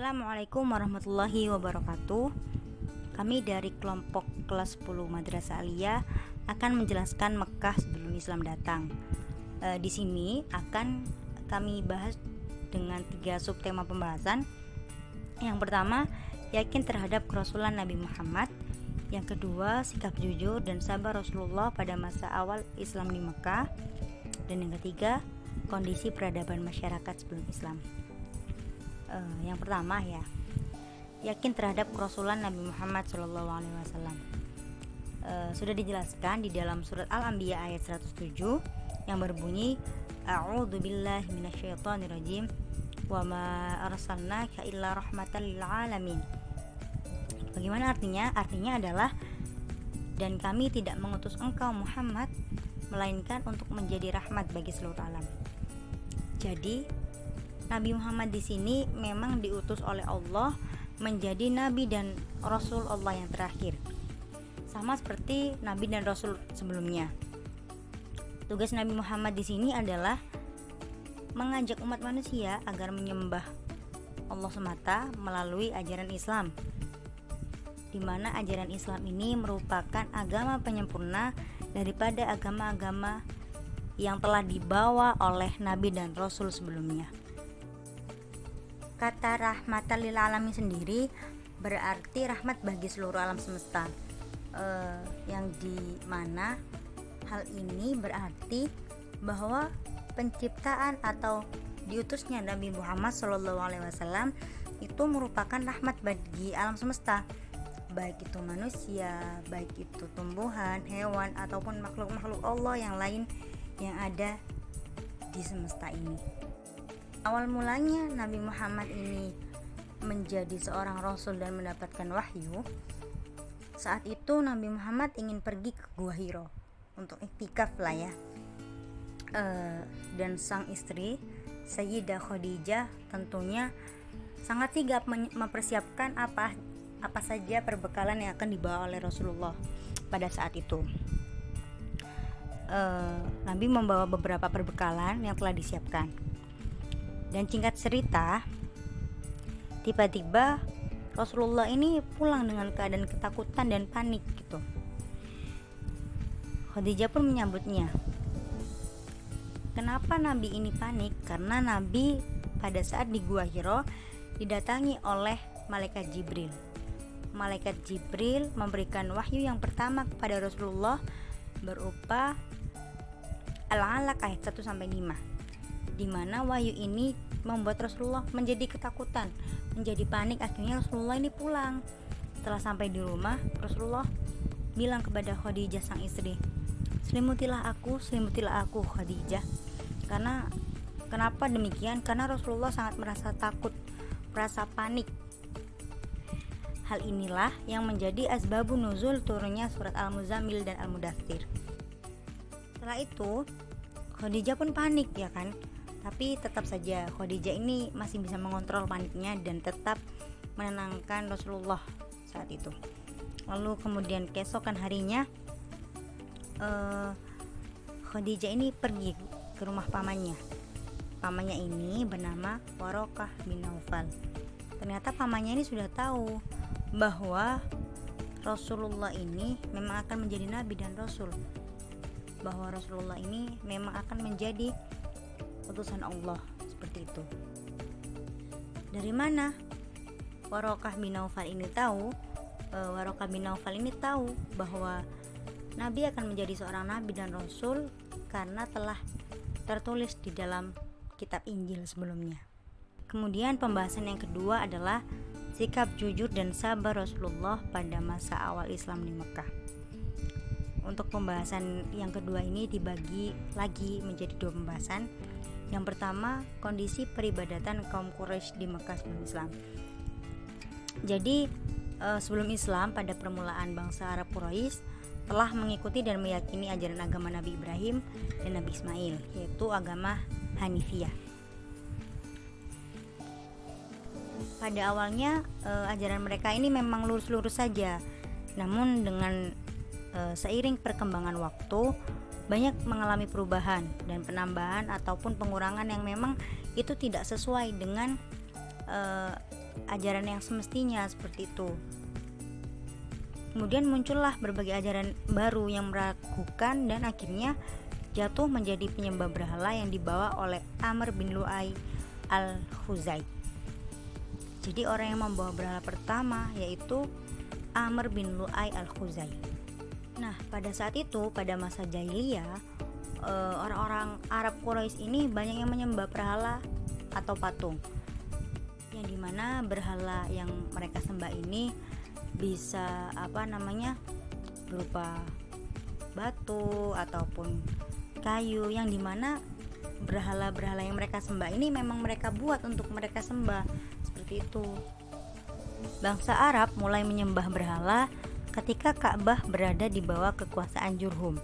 Assalamualaikum warahmatullahi wabarakatuh. Kami dari kelompok kelas 10 Madrasah Aliyah akan menjelaskan Mekah sebelum Islam datang. Di sini akan kami bahas dengan 3 subtema pembahasan. Yang pertama, yakin terhadap kerasulan Nabi Muhammad. Yang kedua, sikap jujur dan sabar Rasulullah pada masa awal Islam di Mekah. Dan yang ketiga, kondisi peradaban masyarakat sebelum Islam. Yang pertama yakin terhadap kerasulan Nabi Muhammad SAW. Sudah dijelaskan di dalam surat Al-Anbiya ayat 107 yang berbunyi A'udzubillahi minasyaitonirrajim wa ma arsalnaka illa rahmatan lil alamin. Bagaimana artinya? Artinya adalah dan kami tidak mengutus engkau Muhammad melainkan untuk menjadi rahmat bagi seluruh alam. Jadi Nabi Muhammad di sini memang diutus oleh Allah menjadi nabi dan rasul Allah yang terakhir. Sama seperti nabi dan rasul sebelumnya. Tugas Nabi Muhammad di sini adalah mengajak umat manusia agar menyembah Allah semata melalui ajaran Islam. Di mana ajaran Islam ini merupakan agama penyempurna daripada agama-agama yang telah dibawa oleh nabi dan rasul sebelumnya. Kata rahmatan lil alamin sendiri berarti rahmat bagi seluruh alam semesta, yang di mana hal ini berarti bahwa penciptaan atau diutusnya Nabi Muhammad SAW itu merupakan rahmat bagi alam semesta, baik itu manusia, baik itu tumbuhan, hewan ataupun makhluk-makhluk Allah yang lain yang ada di semesta ini. Awal mulanya Nabi Muhammad ini menjadi seorang rasul dan mendapatkan wahyu. Saat itu Nabi Muhammad ingin pergi ke Gua Hiro untuk iktikaf lah ya. Dan sang istri Sayyidah Khadijah tentunya sangat sigap mempersiapkan apa saja perbekalan yang akan dibawa oleh Rasulullah pada saat itu. Nabi membawa beberapa perbekalan yang telah disiapkan. Dan singkat cerita, tiba-tiba Rasulullah ini pulang dengan keadaan ketakutan dan panik gitu. Khadijah pun menyambutnya. Kenapa Nabi ini panik? Karena Nabi pada saat di Gua Hiro didatangi oleh Malaikat Jibril. Malaikat Jibril memberikan wahyu yang pertama kepada Rasulullah berupa Al-Alaq ayat 1-5. Di mana wahyu ini membuat Rasulullah menjadi ketakutan, menjadi panik. Akhirnya Rasulullah ini pulang. Setelah sampai di rumah, Rasulullah bilang kepada Khadijah sang istri, selimutilah aku Khadijah. Karena kenapa demikian? Karena Rasulullah sangat merasa takut, merasa panik. Hal inilah yang menjadi asbabun nuzul turunnya surat Al-Muzammil dan Al-Mudaththir. Setelah itu Khadijah pun panik ya kan. Tapi tetap saja Khadijah ini masih bisa mengontrol paniknya dan tetap menenangkan Rasulullah saat itu. Lalu kemudian keesokan harinya Khadijah ini pergi ke rumah pamannya. Pamannya ini bernama Warokah bin Naufal. Ternyata pamannya ini sudah tahu bahwa Rasulullah ini memang akan menjadi nabi dan rasul, bahwa Rasulullah ini memang akan menjadi utusan Allah, seperti itu. Dari mana Warokah bin Naufal ini tahu? Warokah bin Naufal ini tahu bahwa Nabi akan menjadi seorang nabi dan rasul karena telah tertulis di dalam kitab Injil sebelumnya. Kemudian pembahasan yang kedua adalah sikap jujur dan sabar Rasulullah pada masa awal Islam di Mekah. Untuk pembahasan yang kedua ini dibagi lagi menjadi 2 pembahasan. Yang pertama, kondisi peribadatan kaum Quraisy di Mekah sebelum Islam. Jadi sebelum Islam, pada permulaan bangsa Arab Quraisy telah mengikuti dan meyakini ajaran agama Nabi Ibrahim dan Nabi Ismail, yaitu agama Hanifiyah. Pada awalnya ajaran mereka ini memang lurus-lurus saja. Namun dengan seiring perkembangan waktu banyak mengalami perubahan dan penambahan ataupun pengurangan yang memang itu tidak sesuai dengan ajaran yang semestinya seperti itu. Kemudian muncullah berbagai ajaran baru yang meragukan dan akhirnya jatuh menjadi penyembah berhala yang dibawa oleh Amr bin Lu'ay al-Khuzai. Jadi orang yang membawa berhala pertama yaitu Amr bin Lu'ay al-Khuzai. Nah, pada saat itu, pada masa jahiliyah, orang-orang Arab Quraisy ini banyak yang menyembah berhala atau patung, yang dimana berhala yang mereka sembah ini bisa berupa batu ataupun kayu, yang dimana berhala-berhala yang mereka sembah ini memang mereka buat untuk mereka sembah, seperti itu. Bangsa Arab mulai menyembah berhala ketika Ka'bah berada di bawah kekuasaan Jurhum.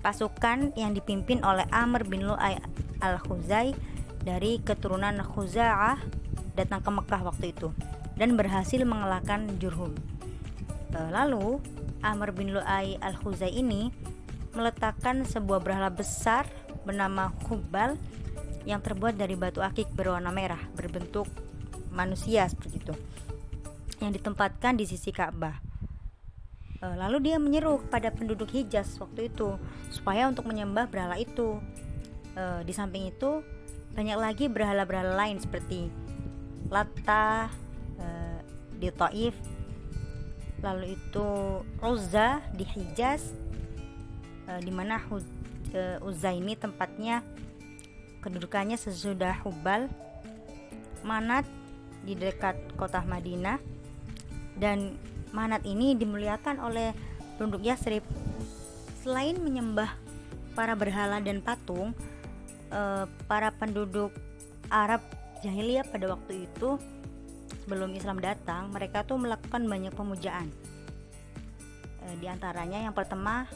Pasukan yang dipimpin oleh Amr bin Lu'ay al-Khuzai dari keturunan Khuza'ah datang ke Mekah waktu itu dan berhasil mengalahkan Jurhum. Lalu Amr bin Lu'ay al-Khuzai ini meletakkan sebuah berhala besar bernama Hubbal yang terbuat dari batu akik berwarna merah berbentuk manusia seperti itu, yang ditempatkan di sisi Ka'bah. Lalu dia menyeru kepada penduduk Hijaz waktu itu supaya untuk menyembah berhala itu. Di samping itu banyak lagi berhala-berhala lain seperti Latta di Taif, lalu itu Uzza di Hijaz, di mana Uzza ini tempatnya kedudukannya sesudah Hubal, Manat di dekat kota Madinah, dan Manat ini dimuliakan oleh penduduk Yasrib. Selain menyembah para berhala dan patung, para penduduk Arab jahiliyah pada waktu itu sebelum Islam datang, mereka tuh melakukan banyak pemujaan. Di antaranya yang pertama,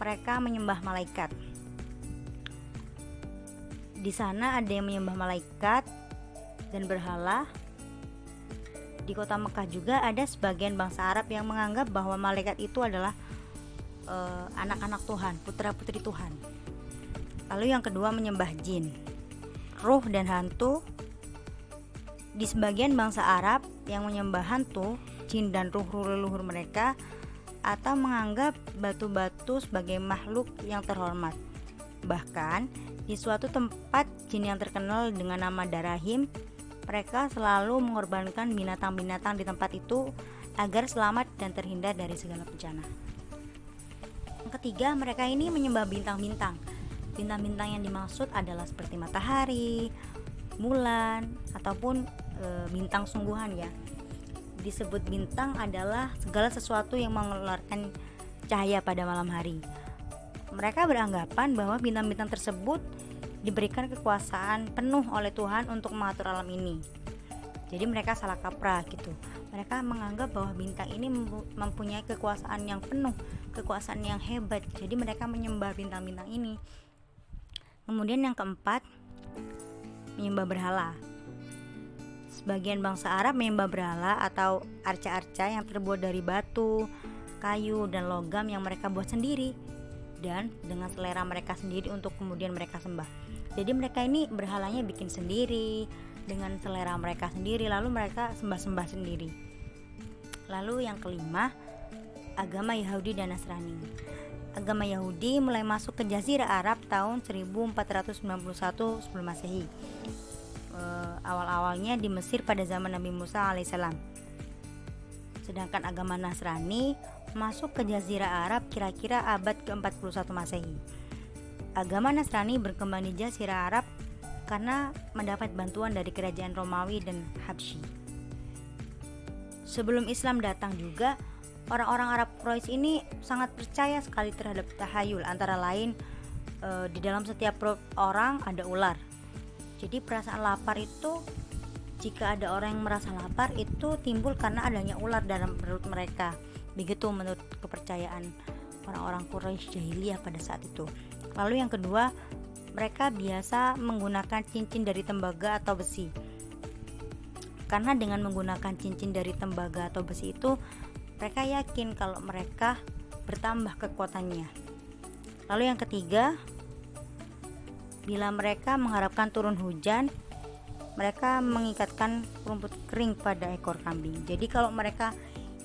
mereka menyembah malaikat. Di sana ada yang menyembah malaikat dan berhala. Di kota Mekah juga ada sebagian bangsa Arab yang menganggap bahwa malaikat itu adalah anak-anak Tuhan, putra-putri Tuhan. Lalu yang kedua, menyembah jin, ruh dan hantu. Di sebagian bangsa Arab yang menyembah hantu, jin dan ruh leluhur mereka, atau menganggap batu-batu sebagai makhluk yang terhormat. Bahkan di suatu tempat jin yang terkenal dengan nama Darahim, mereka selalu mengorbankan binatang-binatang di tempat itu agar selamat dan terhindar dari segala bencana. Yang ketiga, mereka ini menyembah bintang-bintang. Bintang-bintang yang dimaksud adalah seperti matahari, bulan, ataupun bintang sungguhan ya. Disebut bintang adalah segala sesuatu yang mengeluarkan cahaya pada malam hari. Mereka beranggapan bahwa bintang-bintang tersebut diberikan kekuasaan penuh oleh Tuhan untuk mengatur alam ini. Jadi mereka salah kaprah gitu. Mereka menganggap bahwa bintang ini mempunyai kekuasaan yang penuh, kekuasaan yang hebat. Jadi mereka menyembah bintang-bintang ini. Kemudian yang keempat, menyembah berhala. Sebagian bangsa Arab menyembah berhala atau arca-arca yang terbuat dari batu, kayu, dan logam yang mereka buat sendiri dan dengan selera mereka sendiri untuk kemudian mereka sembah. Jadi mereka ini berhalanya bikin sendiri dengan selera mereka sendiri, lalu mereka sembah-sembah sendiri. Lalu yang kelima, agama Yahudi dan Nasrani. Agama Yahudi mulai masuk ke Jazirah Arab tahun 1491 sebelum Masehi. Awal-awalnya di Mesir pada zaman Nabi Musa alaihissalam. Sedangkan agama Nasrani masuk ke Jazirah Arab kira-kira abad ke-41 Masehi. Agama Nasrani berkembang di Jazirah Arab karena mendapat bantuan dari kerajaan Romawi dan Habsyi. Sebelum Islam datang juga, orang-orang Arab Quraisy ini sangat percaya sekali terhadap tahayul, antara lain di dalam setiap perut orang ada ular. Jadi perasaan lapar itu, jika ada orang yang merasa lapar, itu timbul karena adanya ular dalam perut mereka. Begitu menurut kepercayaan orang-orang Quraisy jahiliyah pada saat itu. Lalu yang kedua, mereka biasa menggunakan cincin dari tembaga atau besi. Karena dengan menggunakan cincin dari tembaga atau besi itu, mereka yakin kalau mereka bertambah kekuatannya. Lalu yang ketiga, bila mereka mengharapkan turun hujan, mereka mengikatkan rumput kering pada ekor kambing. Jadi kalau mereka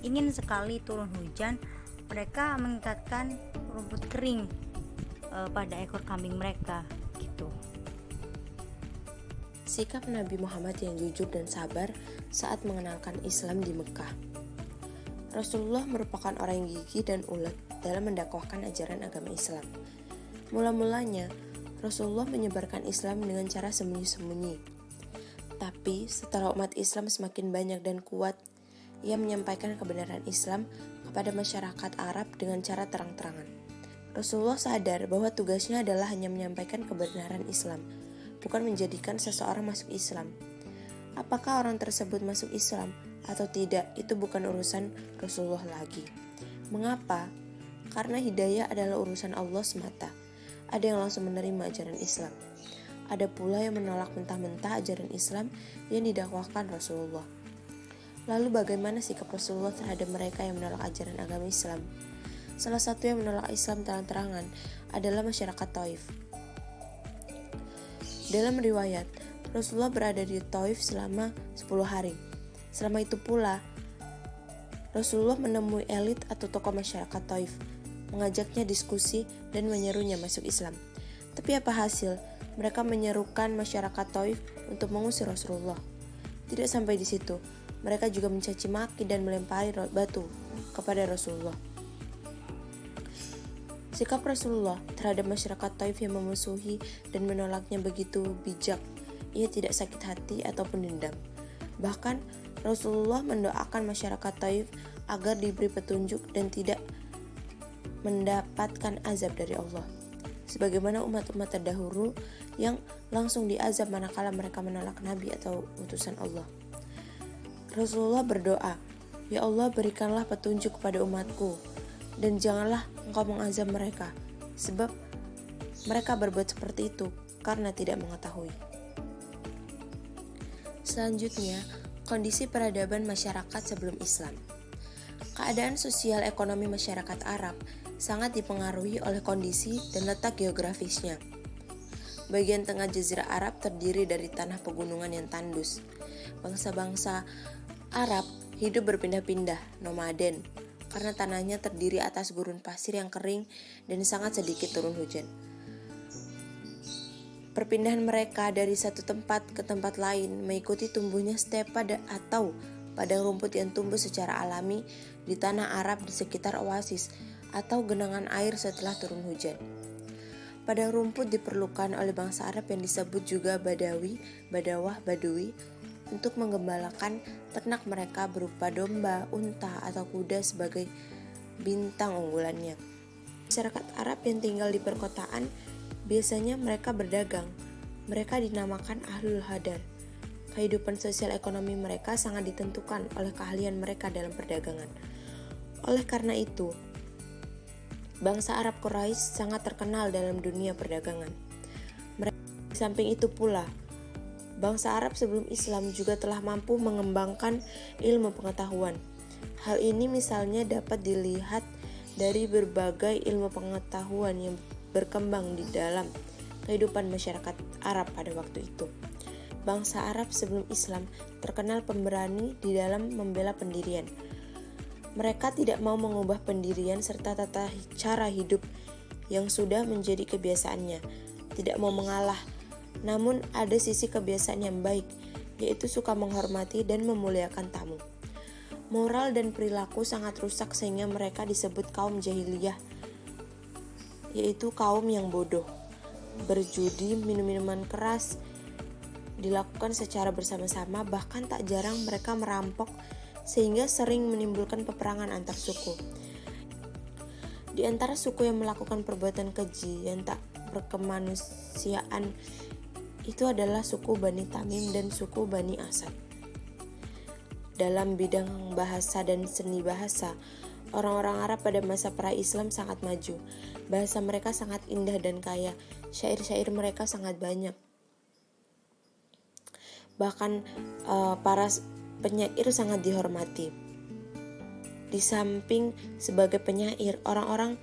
ingin sekali turun hujan, mereka mengikatkan rumput kering pada ekor kambing mereka gitu. Sikap Nabi Muhammad yang jujur dan sabar saat mengenalkan Islam di Mekah. Rasulullah merupakan orang yang gigih dan ulet dalam mendakwahkan ajaran agama Islam. Mula-mulanya, Rasulullah menyebarkan Islam dengan cara sembunyi-sembunyi. Tapi setelah umat Islam semakin banyak dan kuat, ia menyampaikan kebenaran Islam kepada masyarakat Arab dengan cara terang-terangan. Rasulullah sadar bahwa tugasnya adalah hanya menyampaikan kebenaran Islam, bukan menjadikan seseorang masuk Islam. Apakah orang tersebut masuk Islam atau tidak, itu bukan urusan Rasulullah lagi. Mengapa? Karena hidayah adalah urusan Allah semata. Ada yang langsung menerima ajaran Islam. Ada pula yang menolak mentah-mentah ajaran Islam yang didakwahkan Rasulullah. Lalu bagaimana sikap Rasulullah terhadap mereka yang menolak ajaran agama Islam? Salah satu yang menolak Islam terang-terangan adalah masyarakat Taif. Dalam riwayat, Rasulullah berada di Taif selama 10 hari. Selama itu pula, Rasulullah menemui elit atau tokoh masyarakat Taif, mengajaknya diskusi dan menyerunya masuk Islam. Tapi apa hasil? Mereka menyerukan masyarakat Taif untuk mengusir Rasulullah. Tidak sampai di situ, mereka juga mencaci maki dan melempari batu kepada Rasulullah. Sikap Rasulullah terhadap masyarakat Taif yang memusuhi dan menolaknya begitu bijak. Ia tidak sakit hati ataupun dendam. Bahkan Rasulullah mendoakan masyarakat Taif agar diberi petunjuk dan tidak mendapatkan azab dari Allah, sebagaimana umat-umat terdahulu yang langsung diazab manakala mereka menolak Nabi atau utusan Allah. Rasulullah berdoa, "Ya Allah, berikanlah petunjuk kepada umatku, dan janganlah Engkau mengazab mereka, sebab mereka berbuat seperti itu karena tidak mengetahui." Selanjutnya, kondisi peradaban masyarakat sebelum Islam. Keadaan sosial ekonomi masyarakat Arab sangat dipengaruhi oleh kondisi dan letak geografisnya. Bagian tengah Jazirah Arab terdiri dari tanah pegunungan yang tandus. Bangsa-bangsa Arab hidup berpindah-pindah, nomaden, karena tanahnya terdiri atas gurun pasir yang kering dan sangat sedikit turun hujan. Perpindahan mereka dari satu tempat ke tempat lain mengikuti tumbuhnya stepa atau padang rumput yang tumbuh secara alami di tanah Arab di sekitar oasis atau genangan air setelah turun hujan. Padang rumput diperlukan oleh bangsa Arab yang disebut juga Badawi, Badawah, Badui untuk menggembalakan ternak mereka berupa domba, unta, atau kuda sebagai bintang unggulannya. Masyarakat Arab yang tinggal di perkotaan biasanya mereka berdagang. Mereka dinamakan Ahlul Hadar. Kehidupan sosial ekonomi mereka sangat ditentukan oleh keahlian mereka dalam perdagangan. Oleh karena itu, bangsa Arab Quraisy sangat terkenal dalam dunia perdagangan. Di samping itu pula, bangsa Arab sebelum Islam juga telah mampu mengembangkan ilmu pengetahuan. Hal ini misalnya dapat dilihat dari berbagai ilmu pengetahuan yang berkembang di dalam kehidupan masyarakat Arab pada waktu itu. Bangsa Arab sebelum Islam terkenal pemberani di dalam membela pendirian. Mereka tidak mau mengubah pendirian serta tata cara hidup yang sudah menjadi kebiasaannya, tidak mau mengalah. Namun ada sisi kebiasaan yang baik, yaitu suka menghormati dan memuliakan tamu. Moral dan perilaku sangat rusak sehingga mereka disebut kaum jahiliyah, yaitu kaum yang bodoh. Berjudi, minum minuman keras dilakukan secara bersama-sama, bahkan tak jarang mereka merampok sehingga sering menimbulkan peperangan antar suku. Di antara suku yang melakukan perbuatan keji yang tak berkemanusiaan itu adalah suku Bani Tamim dan suku Bani Asad. Dalam bidang bahasa dan seni bahasa, orang-orang Arab pada masa pra-Islam sangat maju. Bahasa mereka sangat indah dan kaya. Syair-syair mereka sangat banyak. Bahkan para penyair sangat dihormati. Di samping sebagai penyair, orang-orang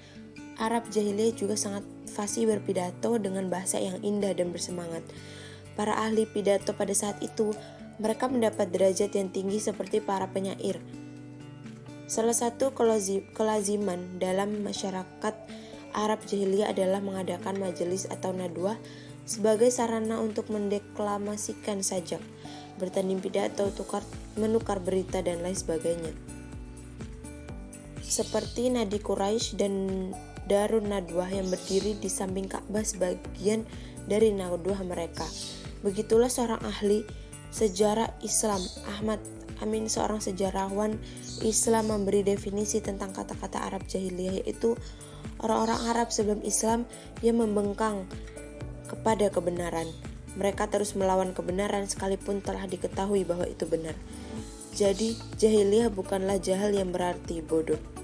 Arab jahiliyah juga sangat fasih berpidato dengan bahasa yang indah dan bersemangat. para ahli pidato pada saat itu, mereka mendapat derajat yang tinggi seperti para penyair. Salah satu kelaziman dalam masyarakat Arab jahiliyah adalah mengadakan majelis atau nadwah sebagai sarana untuk mendeklamasikan sajak, bertanding pidato, menukar berita, dan lain sebagainya. Seperti Nadi Quraisy dan Darun Nadwah yang berdiri di samping Ka'bah sebagian dari nadwah mereka. Begitulah seorang ahli sejarah Islam, Ahmad Amin, seorang sejarawan Islam, memberi definisi tentang kata-kata Arab jahiliyah, yaitu orang-orang Arab sebelum Islam yang membengkang kepada kebenaran. Mereka terus melawan kebenaran sekalipun telah diketahui bahwa itu benar. Jadi, jahiliyah bukanlah jahil yang berarti bodoh.